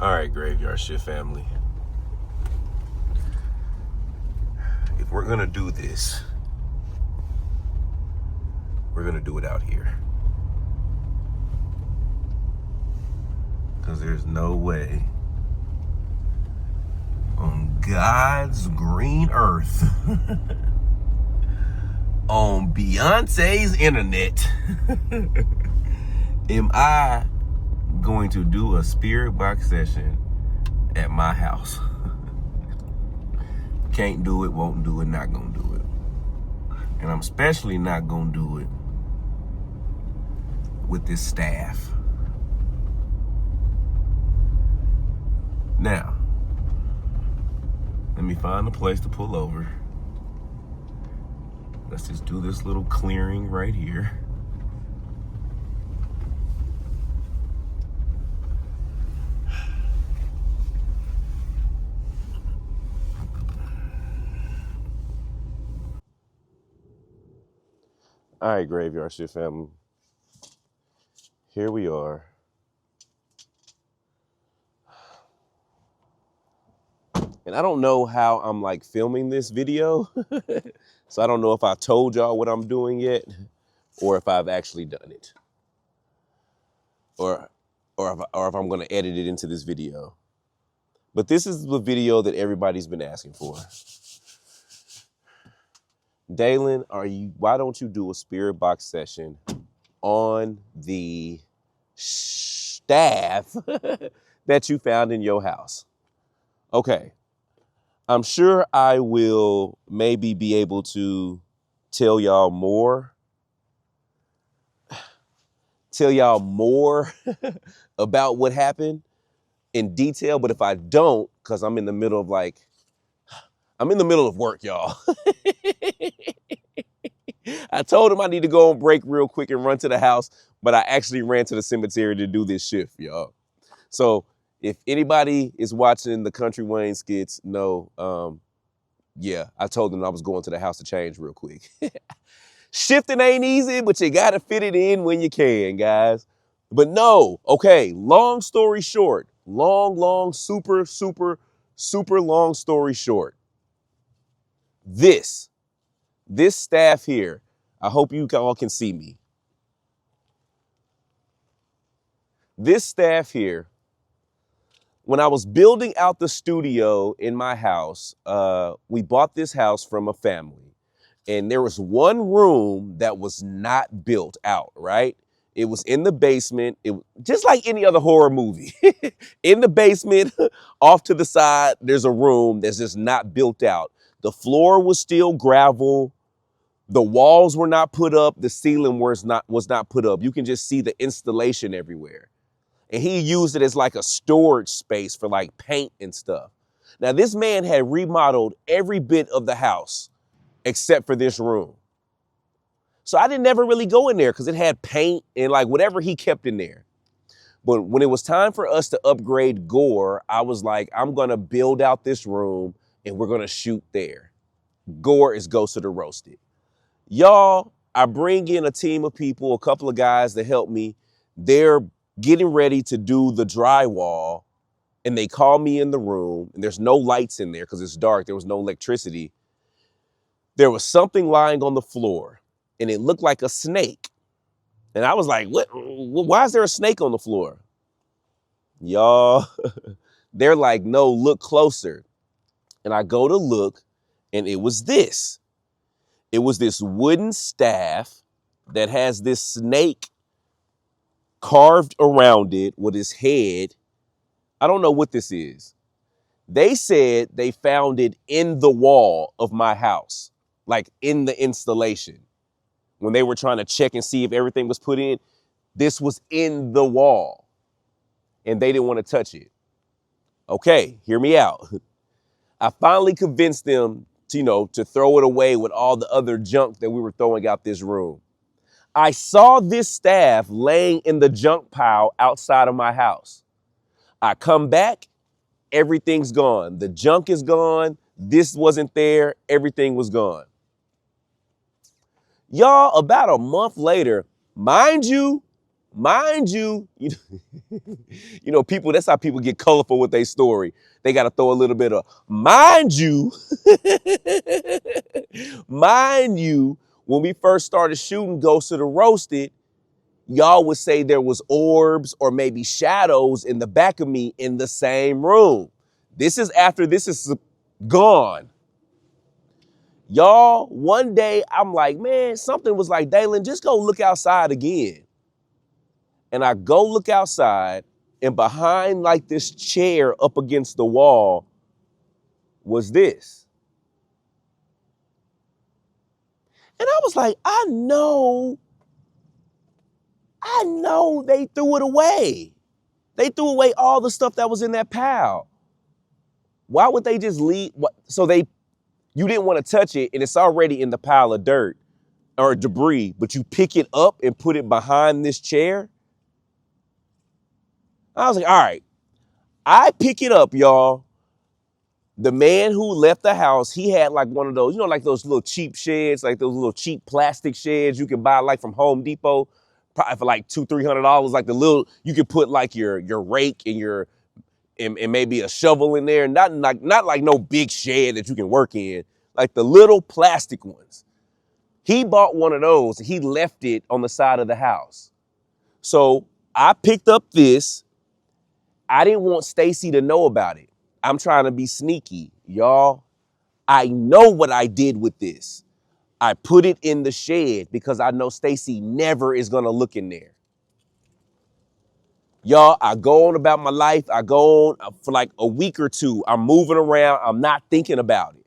All right, graveyard shift family. If we're gonna do this, we're gonna do it out here. Because there's no way on God's green earth, on Beyonce's internet, am I going to do a spirit box session at my house. Can't do it, won't do it, not gonna do it. And I'm especially not gonna do it with this staff. Now, let me find a place to pull over. Let's just do this little clearing right here. All right, graveyard shift family. Here we are. And I don't know how I'm like filming this video. So I don't know if I told y'all what I'm doing yet or if I've actually done it. Or if I'm gonna edit it into this video. But this is the video that everybody's been asking for. Dalen, why don't you do a spirit box session on the staff that you found in your house? Okay. I'm sure I will maybe be able to tell y'all more about what happened in detail, but if I don't, because I'm in the middle of work, y'all. I told him I need to go on break real quick and run to the house, but I actually ran to the cemetery to do this shift, y'all. So if anybody is watching the Country Wayne skits, yeah, I told them I was going to the house to change real quick. Shifting ain't easy, but you gotta fit it in when you can, guys. But no, okay, long story short, super long story short. This staff here, I hope you all can see me. This staff here, when I was building out the studio in my house, we bought this house from a family. And there was one room that was not built out, right? It was in the basement. Just like any other horror movie. In the basement, off to the side, there's a room that's just not built out. The floor was still gravel. The walls were not put up. The ceiling was not put up. You can just see the installation everywhere. And he used it as like a storage space for like paint and stuff. Now, this man had remodeled every bit of the house except for this room. So I didn't never really go in there because it had paint and like whatever he kept in there. But when it was time for us to upgrade Gore, I was like, I'm going to build out this room and we're going to shoot there. Gore is Ghost of the Roasted. Y'all, I bring in a team of people, a couple of guys to help me. They're getting ready to do the drywall and they call me in the room and there's no lights in there because it's dark. There was no electricity. There was something lying on the floor and it looked like a snake. And I was like, what? Why is there a snake on the floor? Y'all, they're like, no, look closer. And I go to look and it was this. It was this wooden staff that has this snake carved around it with his head. I don't know what this is. They said they found it in the wall of my house, like in the installation. When they were trying to check and see if everything was put in, this was in the wall and they didn't want to touch it. Okay, hear me out. I finally convinced them to throw it away with all the other junk that we were throwing out this room. I saw this staff laying in the junk pile outside of my house. I come back, everything's gone. The junk is gone. This wasn't there. Everything was gone. Y'all, about a month later, mind you, Mind you, you know, people, that's how people get colorful with their story. They got to throw a little bit of, mind you, mind you, when we first started shooting Ghost of the Roasted, y'all would say there was orbs or maybe shadows in the back of me in the same room. This is after this is gone. Y'all, one day I'm like, man, something was like, Dalen, just go look outside again. And I go look outside, and behind like this chair up against the wall was this. And I was like, I know they threw it away. They threw away all the stuff that was in that pile. Why would they just leave? So you didn't want to touch it, and it's already in the pile of dirt or debris, but you pick it up and put it behind this chair? I was like, all right, I pick it up, y'all. The man who left the house, he had like one of those, you know, like those little cheap sheds, like those little cheap plastic sheds you can buy like from Home Depot, probably for like $200-300. Like the little, you could put like your rake and and maybe a shovel in there. Not like no big shed that you can work in, like the little plastic ones. He bought one of those and he left it on the side of the house. So I picked up this. I didn't want Stacy to know about it. I'm trying to be sneaky. Y'all, I know what I did with this. I put it in the shed because I know Stacy never is going to look in there. Y'all, I go on about my life. I go on for like a week or two. I'm moving around. I'm not thinking about it.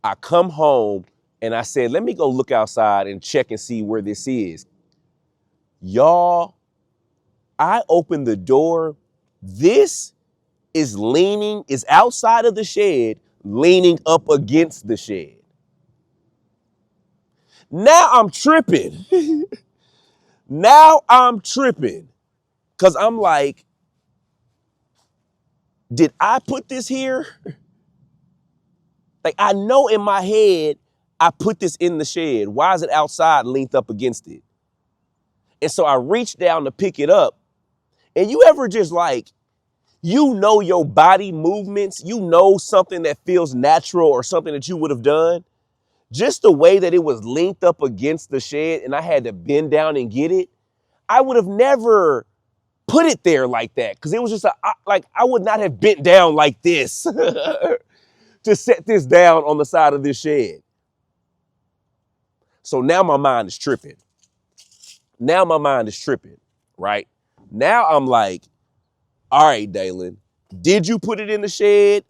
I come home and I said, let me go look outside and check and see where this is. Y'all, I opened the door. This is outside of the shed, leaning up against the shed. Now I'm tripping. Now I'm tripping. Because I'm like, did I put this here? Like, I know in my head, I put this in the shed. Why is it outside leaned up against it? And so I reached down to pick it up. And you ever just like, you know your body movements, you know something that feels natural or something that you would have done? Just the way that it was linked up against the shed and I had to bend down and get it, I would have never put it there like that because it was just I would not have bent down like this to set this down on the side of this shed. So now my mind is tripping. Right? Now I'm like, all right, Dalen, did you put it in the shed?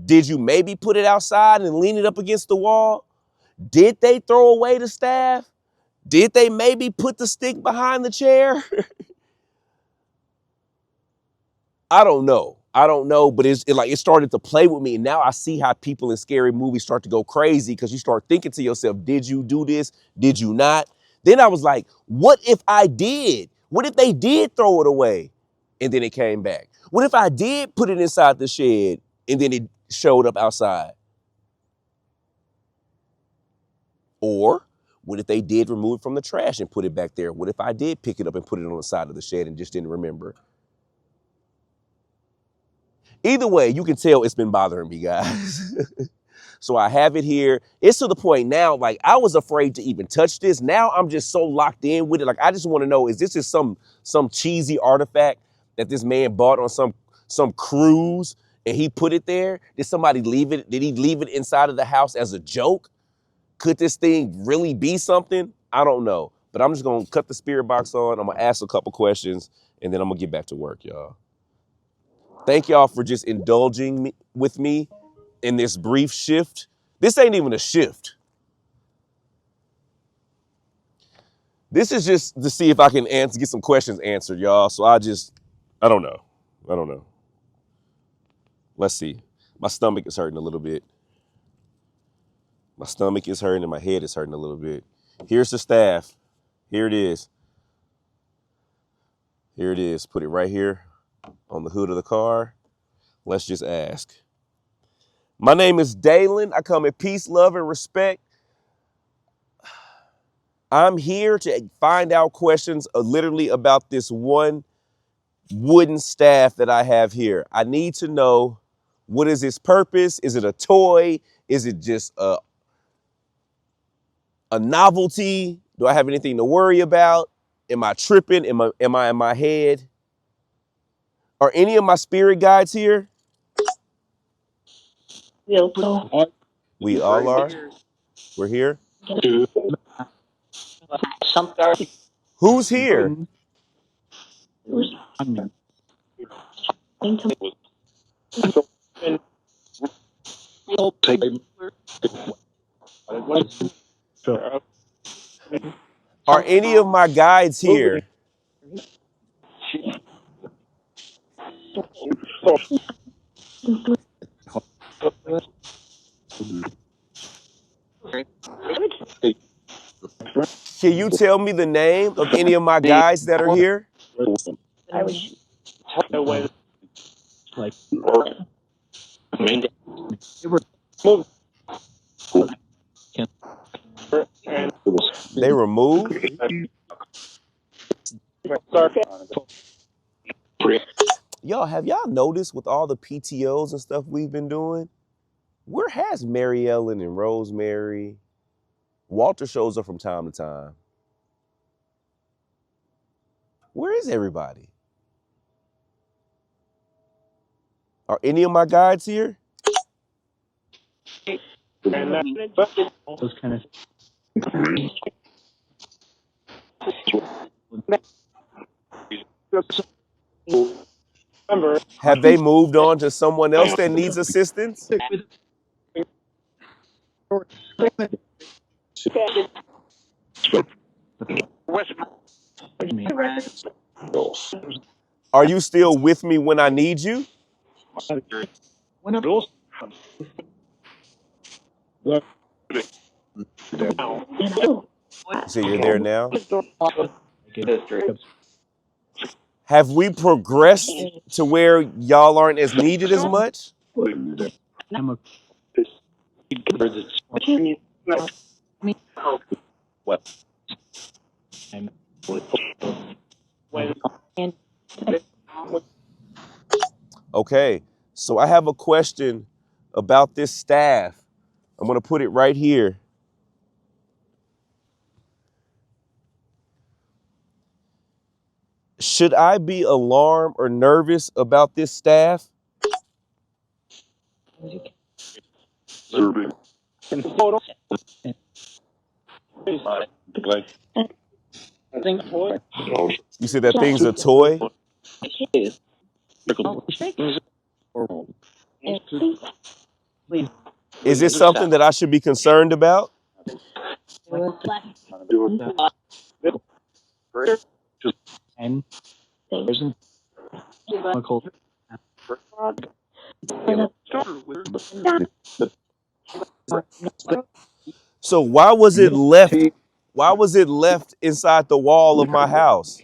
Did you maybe put it outside and lean it up against the wall? Did they throw away the staff? Did they maybe put the stick behind the chair? I don't know, but it started to play with me. And now I see how people in scary movies start to go crazy because you start thinking to yourself, did you do this? Did you not? Then I was like, what if I did? What if they did throw it away and then it came back? What if I did put it inside the shed and then it showed up outside? Or what if they did remove it from the trash and put it back there? What if I did pick it up and put it on the side of the shed and just didn't remember? Either way, you can tell it's been bothering me, guys. So I have it here. It's to the point now, like I was afraid to even touch this. Now I'm just so locked in with it. Like I just want to know, is this just some cheesy artifact that this man bought on some cruise and he put it there? Did somebody leave it? Did he leave it inside of the house as a joke? Could this thing really be something? I don't know. But I'm just going to cut the spirit box on. I'm going to ask a couple questions and then I'm going to get back to work, y'all. Thank y'all for just indulging with me in this brief shift. This ain't even a shift. This is just to see if I can get some questions answered, y'all. So I don't know. Let's see. My stomach is hurting a little bit. My stomach is hurting and my head is hurting a little bit. Here's the staff. Here it is. Here it is. Put it right here on the hood of the car. Let's just ask. My name is Dalen. I come in peace, love, and respect. I'm here to find out questions literally about this one wooden staff that I have here. I need to know, what is its purpose? Is it a toy? Is it just a novelty? Do I have anything to worry about? Am I tripping? Am I in my head? Are any of my spirit guides here? We all are. We're here. Who's here? Are any of my guides here? Can you tell me the name of any of my guides that are here? They were moved? Y'all, have y'all noticed with all the PTOs and stuff we've been doing? Where has Mary Ellen and Rosemary? Walter shows up from time to time. Where is everybody? Are any of my guides here? Those kind of Have they moved on to someone else that needs assistance? Are you still with me when I need you? You say you're there now? Have we progressed to where y'all aren't as needed as much? Okay, so I have a question about this staff. I'm gonna put it right here. Should I be alarmed or nervous about this staff? You said that thing's a toy? Is it something that I should be concerned about? So why was it left? Why was it left inside the wall of my house?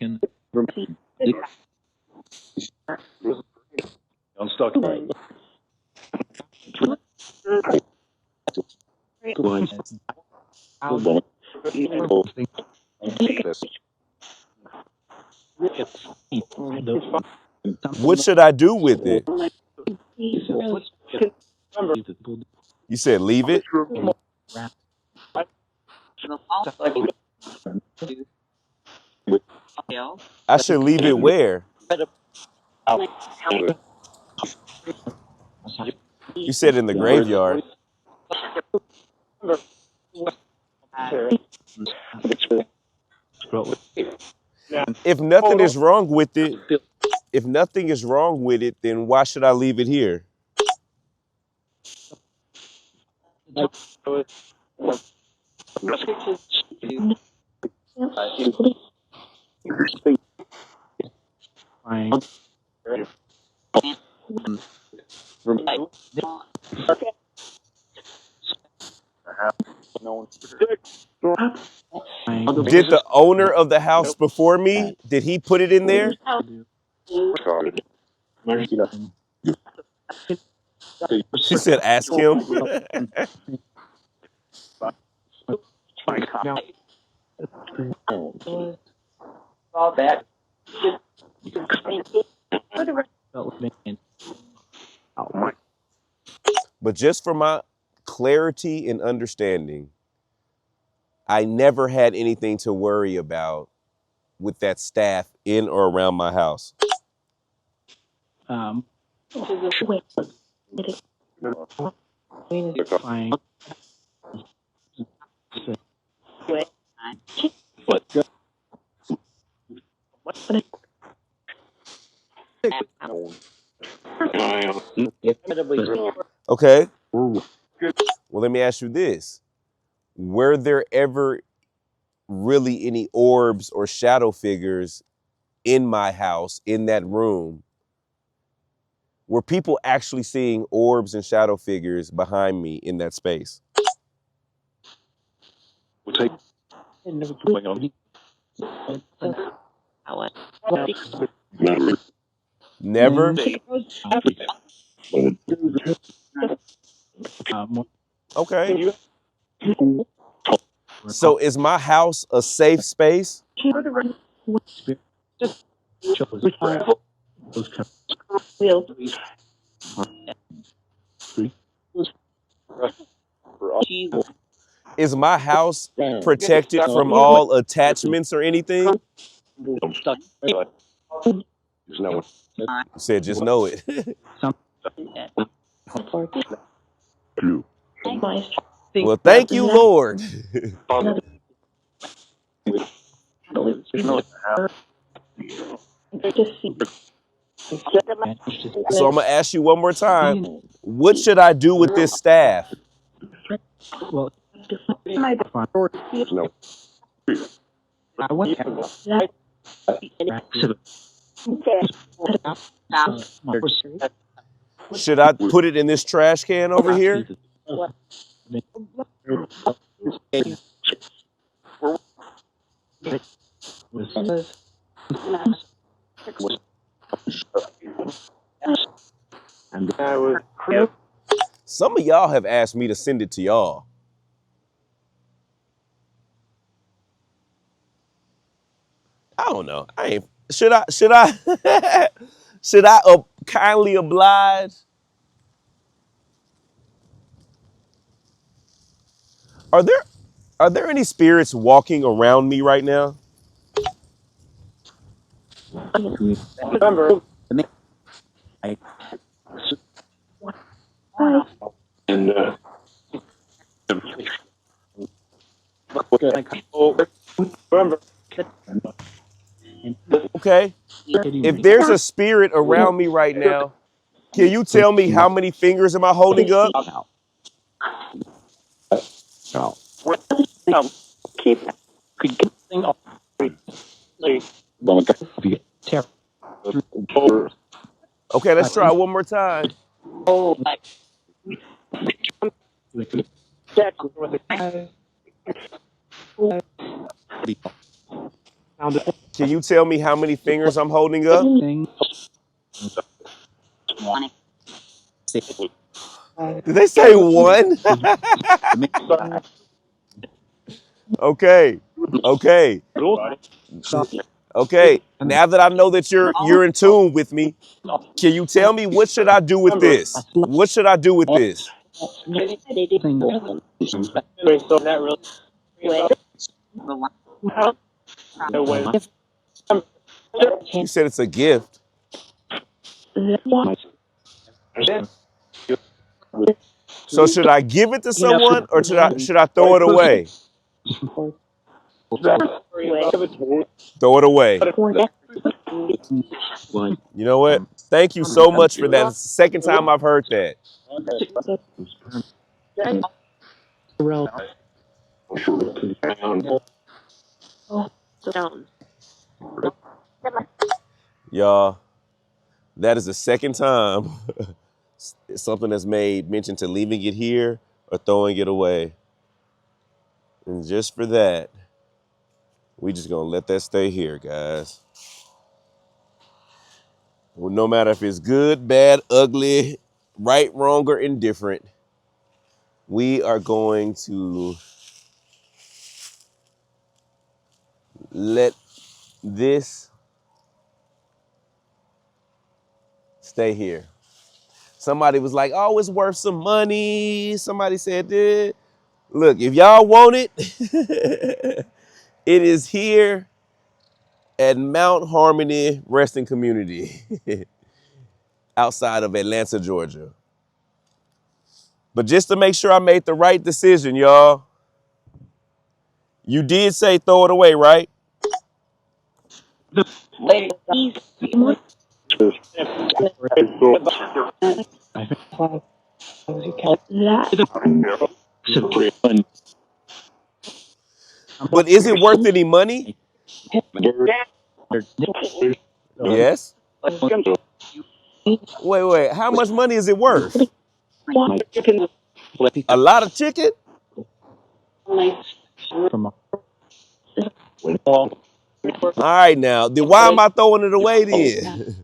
What should I do with it? You said leave it? I should leave it where? You said in the graveyard. If nothing is wrong with it, if nothing is wrong with it, then why should I leave it here? Did the owner of the house before me, did he put it in there? She said, ask him. All that. Living in. Oh my. But just for my clarity and understanding, I never had anything to worry about with that staff in or around my house. Fine. Okay, well, let me ask you this. Were there ever really any orbs or shadow figures in my house, in that room? Were people actually seeing orbs and shadow figures behind me in that space? Never? Okay. So is my house a safe space? Is my house protected from all attachments or anything? You said just know it. Well, thank you, Lord. So I'm gonna ask you one more time. What should I do with this staff? Well, I went Should I put it in this trash can over here? Some of y'all have asked me to send it to y'all. I don't know. I ain't. Should I should I kindly oblige? Are there are there any spirits walking around me right now? Remember, remember, Okay. If there's a spirit around me right now, can you tell me how many fingers am I holding up? keep Okay, let's try one more time. Can you tell me how many fingers I'm holding up? Did they say one? Okay. Okay. Okay. Now that I know that you're in tune with me, can you tell me what should I do with this? What should I do with this? You said it's a gift. So should I give it to someone or should I throw it away? Throw it away. You know what? Thank you so much for that. It's the second time I've heard that. Y'all, that is the second time something that's made mention to leaving it here or throwing it away. And just for that, we just gonna let that stay here, guys. Well, no matter if it's good, bad, ugly, right, wrong, or indifferent, we are going to let this stay here. Somebody was like, oh, it's worth some money. Somebody said that. Look, if y'all want it, it is here at Mount Harmony Resting Community outside of Atlanta, Georgia. But just to make sure I made the right decision, y'all, you did say throw it away, right? Lady, But is it worth any money? Yes. Wait. How much money is it worth? A lot of chicken? All right, now. Then why am I throwing it away then?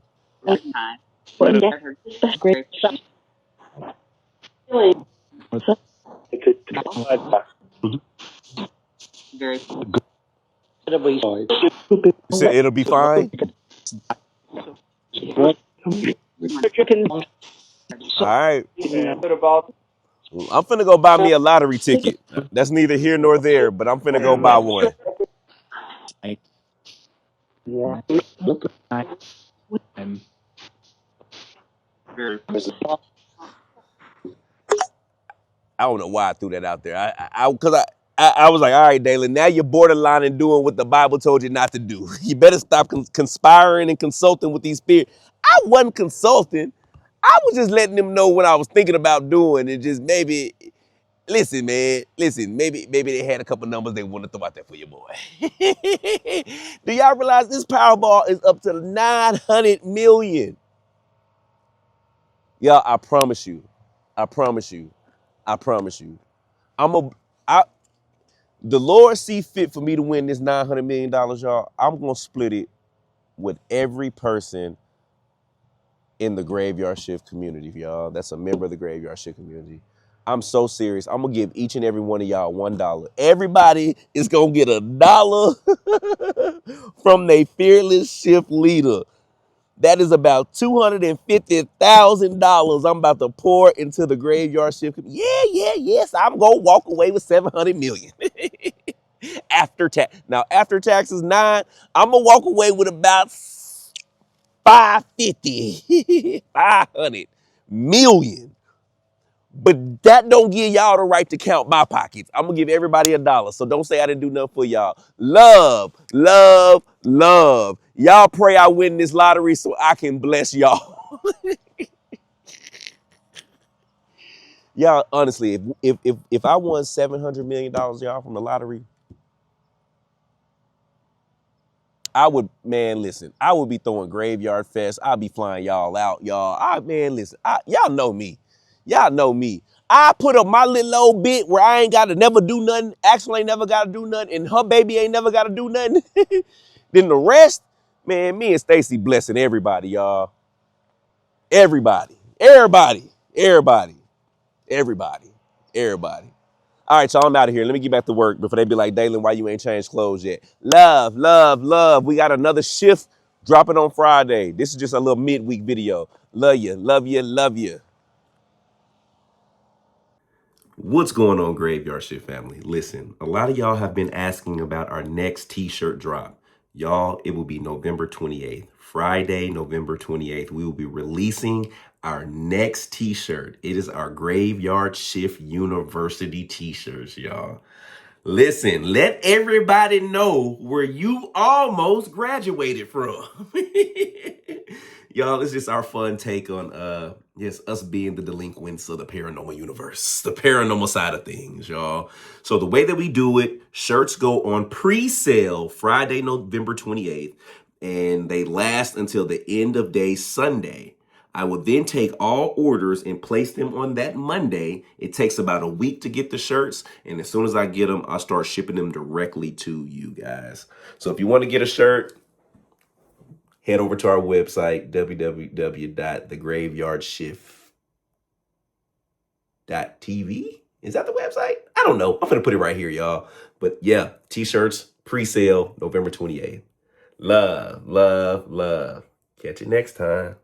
You said it'll be fine? All right. I'm finna go buy me a lottery ticket. That's neither here nor there, but I'm finna go buy one. I don't know why I threw that out there. I was like, all right, Dalen, now you're borderline and doing what the Bible told you not to do. You better stop conspiring and consulting with these spirits. I wasn't consulting. I was just letting them know what I was thinking about doing and just maybe, listen, man, listen, maybe they had a couple numbers they want to throw out there for your boy. Do y'all realize this Powerball is up to 900 million? Y'all, I promise you. I promise you. I promise you. I the Lord see fit for me to win this $900 million, y'all. I'm gonna split it with every person in the Graveyard Shift community, y'all. That's a member of the Graveyard Shift community. I'm so serious. I'm gonna give each and every one of y'all $1. Everybody is gonna get $1 from their fearless shift leader. That is about $250,000 I'm about to pour into the Graveyard Shift. Yes. I'm gonna walk away with 700 million after tax. Now after taxes 9, I'm gonna walk away with about 550, 500 million. But that don't give y'all the right to count my pockets. I'm gonna give everybody $1. So don't say I didn't do nothing for y'all. Love. Y'all pray I win this lottery so I can bless y'all. Y'all, honestly, if I won $700 million, y'all, from the lottery, I would, man, listen, I would be throwing graveyard fest. I'd be flying y'all out, y'all. Man, listen, y'all know me. Y'all know me. I put up my little old bit where I ain't got to never do nothing. Axel ain't never got to do nothing. And her baby ain't never got to do nothing. Then the rest, man, me and Stacy blessing everybody, y'all. Everybody. All right, y'all, I'm out of here. Let me get back to work before they be like, Dalen, why you ain't changed clothes yet? Love. We got another shift dropping on Friday. This is just a little midweek video. Love you. What's going on, Graveyard Shift family? Listen, a lot of y'all have been asking about our next t-shirt drop. Y'all, it will be November 28th. Friday, November 28th. We will be releasing our next t-shirt. It is our Graveyard Shift University t-shirts, y'all. Listen, let everybody know where you almost graduated from. Y'all, it's just our fun take on yes, us being the delinquents of the paranormal universe, the paranormal side of things, y'all. So the way that we do it, shirts go on pre-sale Friday, November 28th, and they last until the end of day Sunday. I will then take all orders and place them on that Monday. It takes about a week to get the shirts, and as soon as I get them, I'll start shipping them directly to you guys. So if you want to get a shirt, head over to our website, www.thegraveyardshift.tv. Is that the website? I don't know. I'm going to put it right here, y'all. But yeah, t-shirts Pre-sale November 28th. Love, love, love. Catch you next time.